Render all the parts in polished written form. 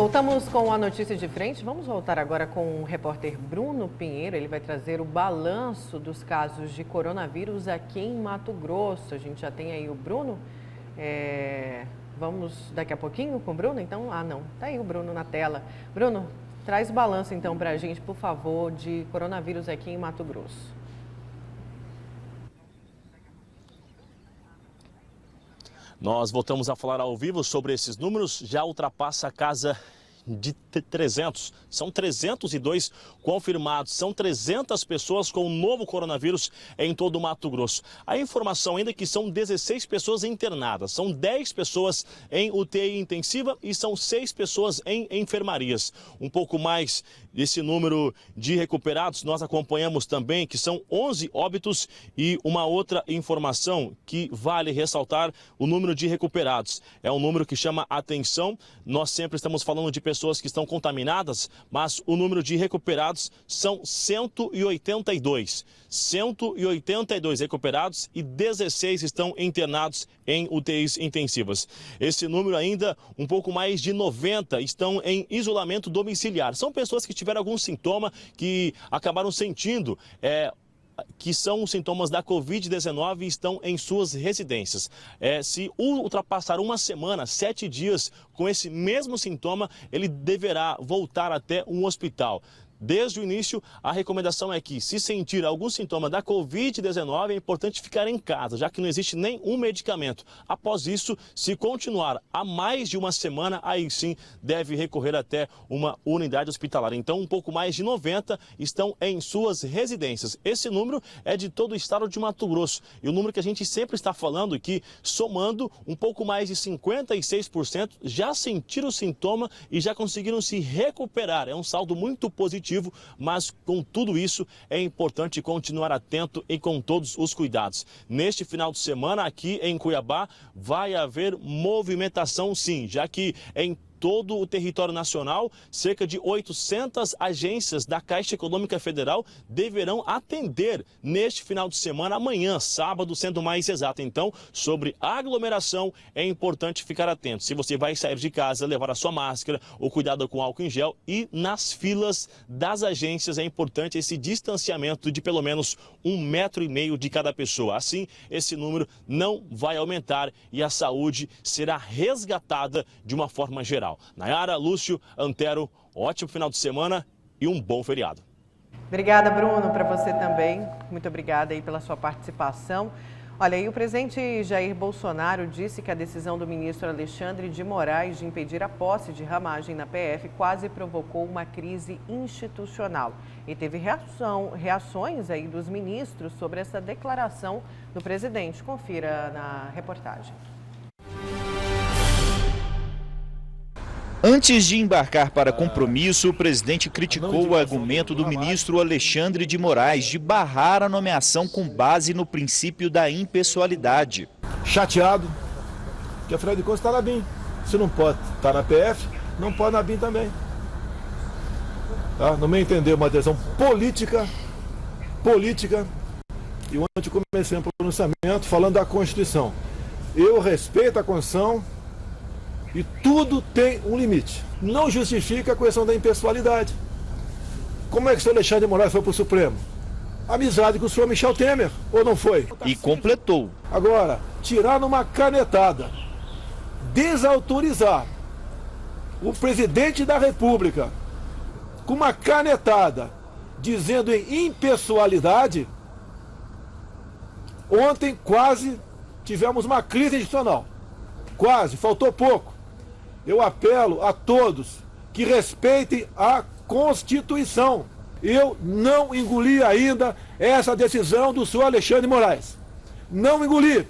Voltamos com a notícia de frente. Vamos voltar agora com o repórter Bruno Pinheiro. Ele vai trazer o balanço dos casos de coronavírus aqui em Mato Grosso. A gente já tem aí o Bruno. Vamos daqui a pouquinho com o Bruno, então? Não, tá aí o Bruno na tela. Bruno, traz o balanço então para a gente, por favor, de coronavírus aqui em Mato Grosso. Nós voltamos a falar ao vivo sobre esses números, já ultrapassa a casa de 300. São 302 confirmados, são 300 pessoas com o novo coronavírus em todo o Mato Grosso. A informação ainda é que são 16 pessoas internadas, são 10 pessoas em UTI intensiva e são 6 pessoas em enfermarias. Um pouco mais desse número de recuperados, nós acompanhamos também que são 11 óbitos e uma outra informação que vale ressaltar, o número de recuperados. É um número que chama atenção, nós sempre estamos falando de pessoas que estão contaminadas, mas o número de recuperados são 182. 182 recuperados e 16 estão internados em UTIs intensivas. Esse número ainda, um pouco mais de 90 estão em isolamento domiciliar. São pessoas que tiveram algum sintoma, que acabaram sentindo que são os sintomas da Covid-19 e estão em suas residências. Se ultrapassar uma semana, 7 dias com esse mesmo sintoma, ele deverá voltar até um hospital. Desde o início, a recomendação é que, se sentir algum sintoma da Covid-19, é importante ficar em casa, já que não existe nenhum medicamento. Após isso, se continuar há mais de uma semana, aí sim deve recorrer até uma unidade hospitalar. Então, um pouco mais de 90 estão em suas residências. Esse número é de todo o estado de Mato Grosso. E o número que a gente sempre está falando é que, somando, um pouco mais de 56% já sentiram o sintoma e já conseguiram se recuperar. É um saldo muito positivo. Mas com tudo isso é importante continuar atento e com todos os cuidados. Neste final de semana aqui em Cuiabá vai haver movimentação sim, já que em todo o território nacional, cerca de 800 agências da Caixa Econômica Federal deverão atender neste final de semana, amanhã, sábado, sendo mais exato. Então, sobre aglomeração, é importante ficar atento. Se você vai sair de casa, levar a sua máscara, ou cuidado com álcool em gel, e nas filas das agências é importante esse distanciamento de pelo menos 1,5 metro de cada pessoa. Assim, esse número não vai aumentar e a saúde será resgatada de uma forma geral. Nayara, Lúcio, Antero, ótimo final de semana e um bom feriado. Obrigada, Bruno, para você também. Muito obrigada aí pela sua participação. Olha, aí o presidente Jair Bolsonaro disse que a decisão do ministro Alexandre de Moraes de impedir a posse de ramagem na PF quase provocou uma crise institucional. E teve reações aí dos ministros sobre essa declaração do presidente. Confira na reportagem. Antes de embarcar para compromisso, o presidente criticou o argumento do ministro Alexandre de Moraes de barrar a nomeação com base no princípio da impessoalidade. Chateado, que afinal de contas está na BIM. Se não pode estar na PF, não pode na BIM também. Tá? No meu entender, uma decisão política, e ontem comecei um pronunciamento falando da Constituição. Eu respeito a Constituição, e tudo tem um limite. Não justifica a questão da impessoalidade. Como é que o senhor Alexandre de Moraes foi para o Supremo? Amizade com o senhor Michel Temer, ou não foi? E completou. Agora, tirar numa canetada, desautorizar o presidente da República com uma canetada, dizendo em impessoalidade, ontem quase tivemos uma crise institucional. Quase, faltou pouco. Eu apelo a todos que respeitem a Constituição. Eu não engoli ainda essa decisão do senhor Alexandre de Moraes. Não engoli.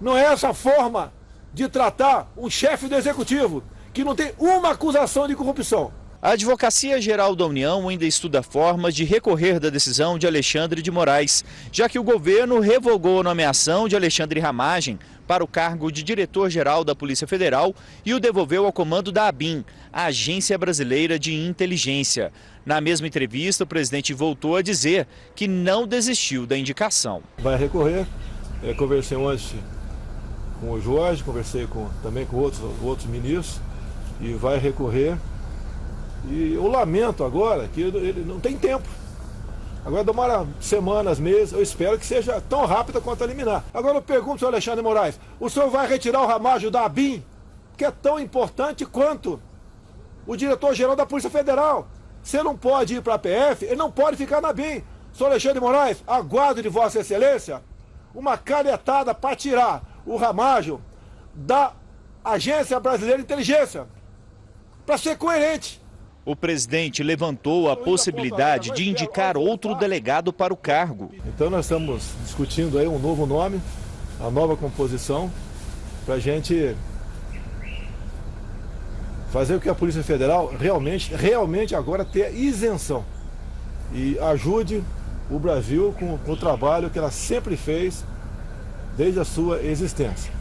Não é essa forma de tratar um chefe do Executivo que não tem uma acusação de corrupção. A Advocacia Geral da União ainda estuda formas de recorrer da decisão de Alexandre de Moraes, já que o governo revogou a nomeação de Alexandre Ramagem para o cargo de diretor-geral da Polícia Federal e o devolveu ao comando da ABIN, a Agência Brasileira de Inteligência. Na mesma entrevista, o presidente voltou a dizer que não desistiu da indicação. Vai recorrer. Conversei ontem com o Jorge, conversei também com outros ministros e vai recorrer E eu lamento agora que ele não tem tempo. Agora demora semanas, meses, eu espero que seja tão rápida quanto a liminar. Agora eu pergunto ao senhor Alexandre de Moraes, o senhor vai retirar o Ramágio da ABIN, que é tão importante quanto o diretor-geral da Polícia Federal? Se ele não pode ir para a PF, ele não pode ficar na ABIN. Senhor Alexandre de Moraes, aguardo de Vossa Excelência uma canetada para tirar o Ramágio da Agência Brasileira de Inteligência, para ser coerente. O presidente levantou a possibilidade de indicar outro delegado para o cargo. Então nós estamos discutindo aí um novo nome, a nova composição, para a gente fazer com que a Polícia Federal realmente agora tenha isenção e ajude o Brasil com o trabalho que ela sempre fez desde a sua existência.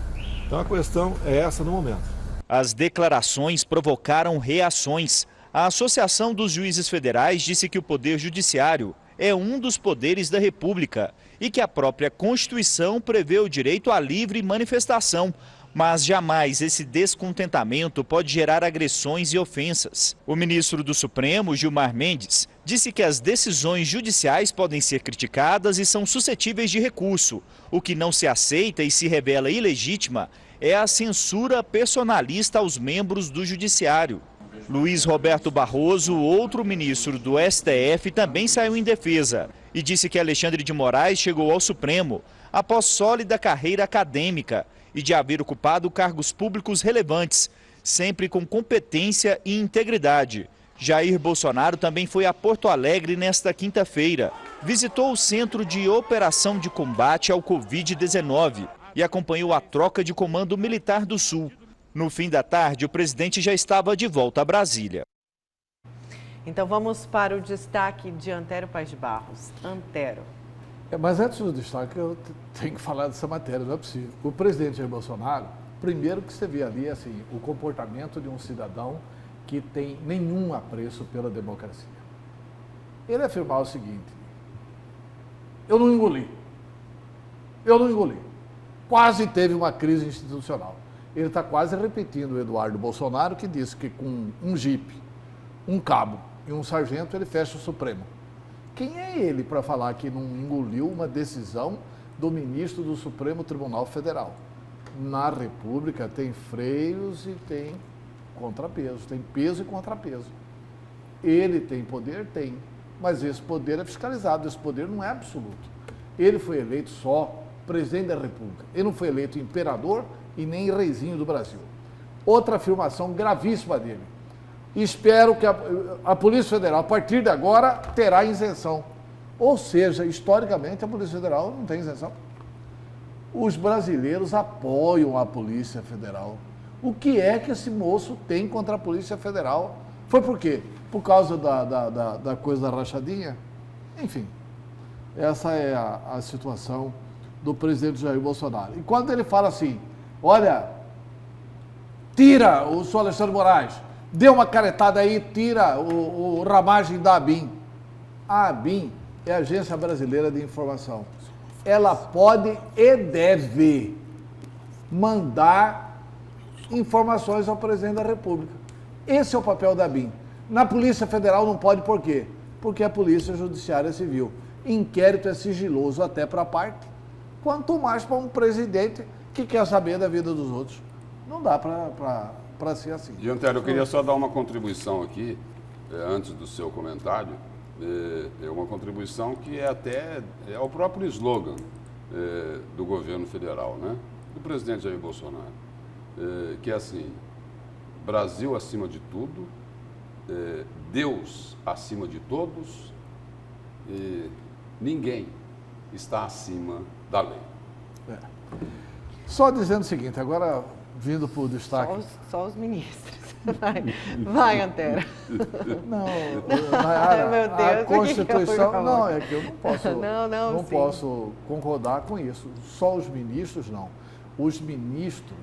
Então a questão é essa no momento. As declarações provocaram reações. A Associação dos Juízes Federais disse que o Poder Judiciário é um dos poderes da República e que a própria Constituição prevê o direito à livre manifestação, mas jamais esse descontentamento pode gerar agressões e ofensas. O ministro do Supremo, Gilmar Mendes, disse que as decisões judiciais podem ser criticadas e são suscetíveis de recurso. O que não se aceita e se revela ilegítima é a censura personalista aos membros do Judiciário. Luiz Roberto Barroso, outro ministro do STF, também saiu em defesa e disse que Alexandre de Moraes chegou ao Supremo após sólida carreira acadêmica e de haver ocupado cargos públicos relevantes, sempre com competência e integridade. Jair Bolsonaro também foi a Porto Alegre nesta quinta-feira. Visitou o Centro de Operação de Combate ao Covid-19 e acompanhou a troca de comando militar do Sul. No fim da tarde, o presidente já estava de volta a Brasília. Então vamos para o destaque de Antero Paz de Barros. Antero. Mas antes do destaque, eu tenho que falar dessa matéria, não é possível. O presidente Jair Bolsonaro, primeiro que você vê ali, assim, o comportamento de um cidadão que tem nenhum apreço pela democracia. Ele afirmar o seguinte: eu não engoli. Quase teve uma crise institucional. Ele está quase repetindo o Eduardo Bolsonaro, que disse que com um jipe, um cabo e um sargento, ele fecha o Supremo. Quem é ele para falar que não engoliu uma decisão do ministro do Supremo Tribunal Federal? Na República tem freios e tem contrapesos, tem peso e contrapeso. Ele tem poder? Tem, mas esse poder é fiscalizado, esse poder não é absoluto. Ele foi eleito só presidente da República, ele não foi eleito imperador e nem reizinho do Brasil. Outra afirmação gravíssima dele: espero que a Polícia Federal, a partir de agora, terá isenção. Ou seja, historicamente, a Polícia Federal não tem isenção. Os brasileiros apoiam a Polícia Federal. O que é que esse moço tem contra a Polícia Federal? Foi por quê? Por causa da coisa da rachadinha? Enfim, essa é a situação do presidente Jair Bolsonaro. E quando ele fala assim: olha, tira o senhor Alexandre de Moraes, dê uma canetada aí, tira o Ramagem da ABIN. A ABIN é a Agência Brasileira de Informação. Ela pode e deve mandar informações ao presidente da República. Esse é o papel da ABIN. Na Polícia Federal não pode, por quê? Porque a Polícia Judiciária Civil. Inquérito é sigiloso até para a parte, quanto mais para um presidente que quer saber da vida dos outros. Não dá para ser assim. E, Antero, eu queria só dar uma contribuição aqui, antes do seu comentário. É uma contribuição que é até o próprio slogan do governo federal, né? Do presidente Jair Bolsonaro, que é assim: Brasil acima de tudo, Deus acima de todos, ninguém está acima da lei. Só dizendo o seguinte, agora vindo para o destaque... Só os ministros. Vai, Antero. Não, Nayara, meu Deus, a Constituição... Não, é que eu não sim. posso concordar com isso. Só os ministros, não. Os ministros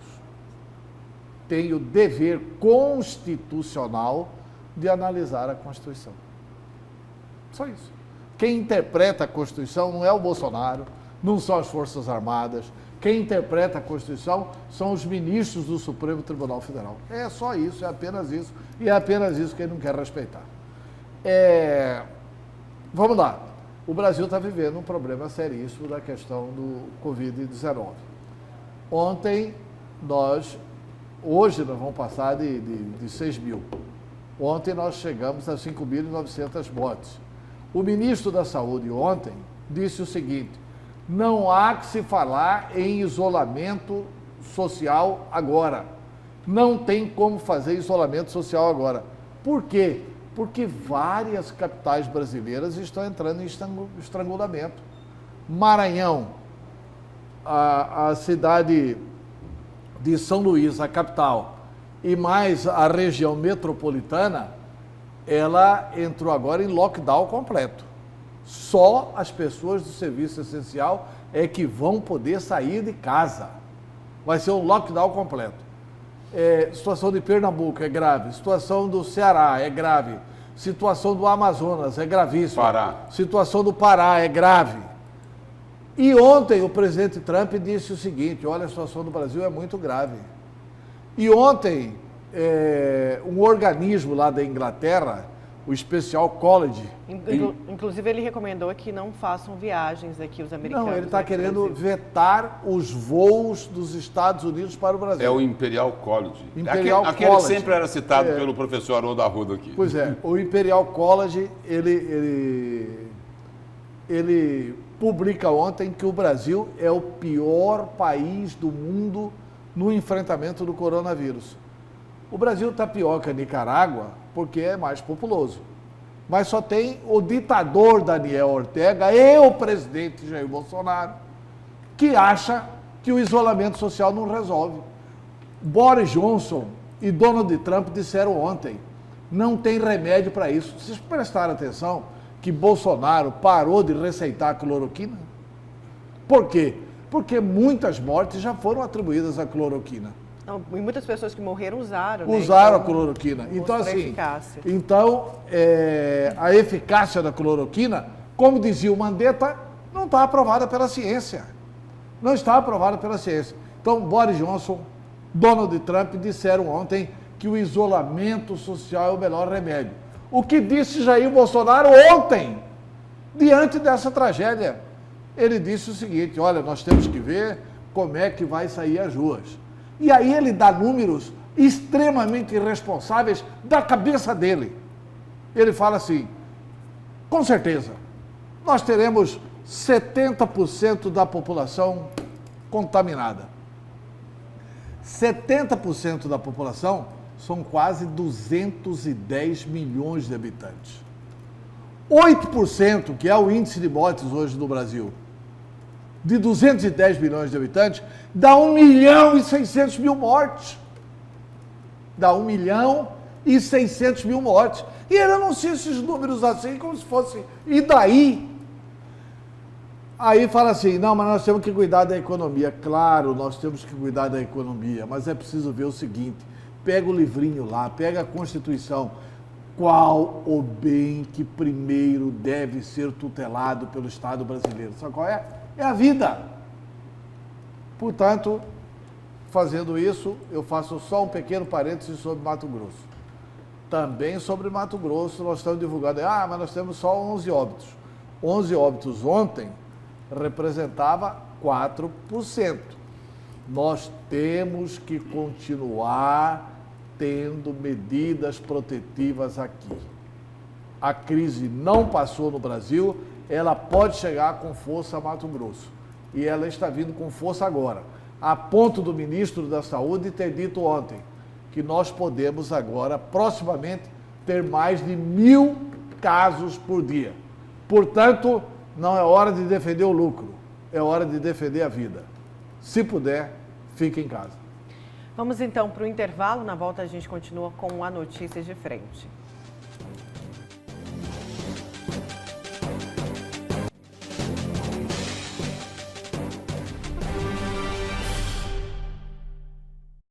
têm o dever constitucional de analisar a Constituição. Só isso. Quem interpreta a Constituição não é o Bolsonaro, não são as Forças Armadas. quem interpreta a Constituição são os ministros do Supremo Tribunal Federal. É só isso, é apenas isso, e é apenas isso que ele não quer respeitar. Vamos lá. O Brasil está vivendo um problema seríssimo da questão do Covid-19. Hoje nós vamos passar de 6 mil. Ontem nós chegamos a 5.900 mortes. O ministro da Saúde ontem disse o seguinte: não há que se falar em isolamento social agora. Não tem como fazer isolamento social agora. Por quê? Porque várias capitais brasileiras estão entrando em estrangulamento. Maranhão, a cidade de São Luís, a capital, e mais a região metropolitana, ela entrou agora em lockdown completo. Só as pessoas do serviço essencial é que vão poder sair de casa. Vai ser um lockdown completo. Situação de Pernambuco é grave, situação do Ceará é grave, situação do Amazonas é gravíssima, situação do Pará é grave. E ontem o presidente Trump disse o seguinte: olha, a situação do Brasil é muito grave. E ontem um organismo lá da Inglaterra, o Special College... Inclusive ele recomendou que não façam viagens aqui os americanos. Não, ele está querendo vetar os voos dos Estados Unidos para o Brasil. É o Imperial College. Imperial aquele College. que sempre era citado pelo professor Haroldo Arruda aqui. Pois é, o Imperial College, ele publica ontem que o Brasil é o pior país do mundo no enfrentamento do coronavírus. O Brasil está pior que a Nicarágua porque é mais populoso. Mas só tem o ditador Daniel Ortega e o presidente Jair Bolsonaro que acha que o isolamento social não resolve. Boris Johnson e Donald Trump disseram ontem: não tem remédio para isso. Vocês prestaram atenção que Bolsonaro parou de receitar a cloroquina? Por quê? Porque muitas mortes já foram atribuídas à cloroquina. Não, e muitas pessoas que morreram usaram. Usaram a cloroquina. Então, assim, a eficácia da cloroquina, como dizia o Mandetta, não está aprovada pela ciência. Não está aprovada pela ciência. Então, Boris Johnson, Donald Trump disseram ontem que o isolamento social é o melhor remédio. O que disse Jair Bolsonaro ontem, diante dessa tragédia? Ele disse o seguinte: olha, nós temos que ver como é que vai sair as ruas. E aí ele dá números extremamente irresponsáveis da cabeça dele. Ele fala assim: com certeza, nós teremos 70% da população contaminada. 70% da população são quase 210 milhões de habitantes. 8%, que é o índice de mortes hoje no Brasil, de 210 milhões de habitantes, dá 1.600.000 mortes. Dá 1.600.000 mortes. E ele anuncia esses números assim, como se fosse... E daí? Aí fala assim: não, mas nós temos que cuidar da economia. Claro, nós temos que cuidar da economia, mas é preciso ver o seguinte: pega o livrinho lá, pega a Constituição. Qual o bem que primeiro deve ser tutelado pelo Estado brasileiro? Sabe qual é? É a vida. Portanto, fazendo isso, eu faço só um pequeno parêntese sobre Mato Grosso. Também sobre Mato Grosso, nós estamos divulgando, mas nós temos só 11 óbitos. 11 óbitos ontem representava 4%. Nós temos que continuar tendo medidas protetivas aqui. A crise não passou no Brasil, ela pode chegar com força a Mato Grosso. E ela está vindo com força agora. A ponto do ministro da Saúde ter dito ontem que nós podemos agora, proximamente, ter mais de 1.000 casos por dia. Portanto, não é hora de defender o lucro, é hora de defender a vida. Se puder, fique em casa. Vamos então para o intervalo. Na volta a gente continua com a Notícias de Frente.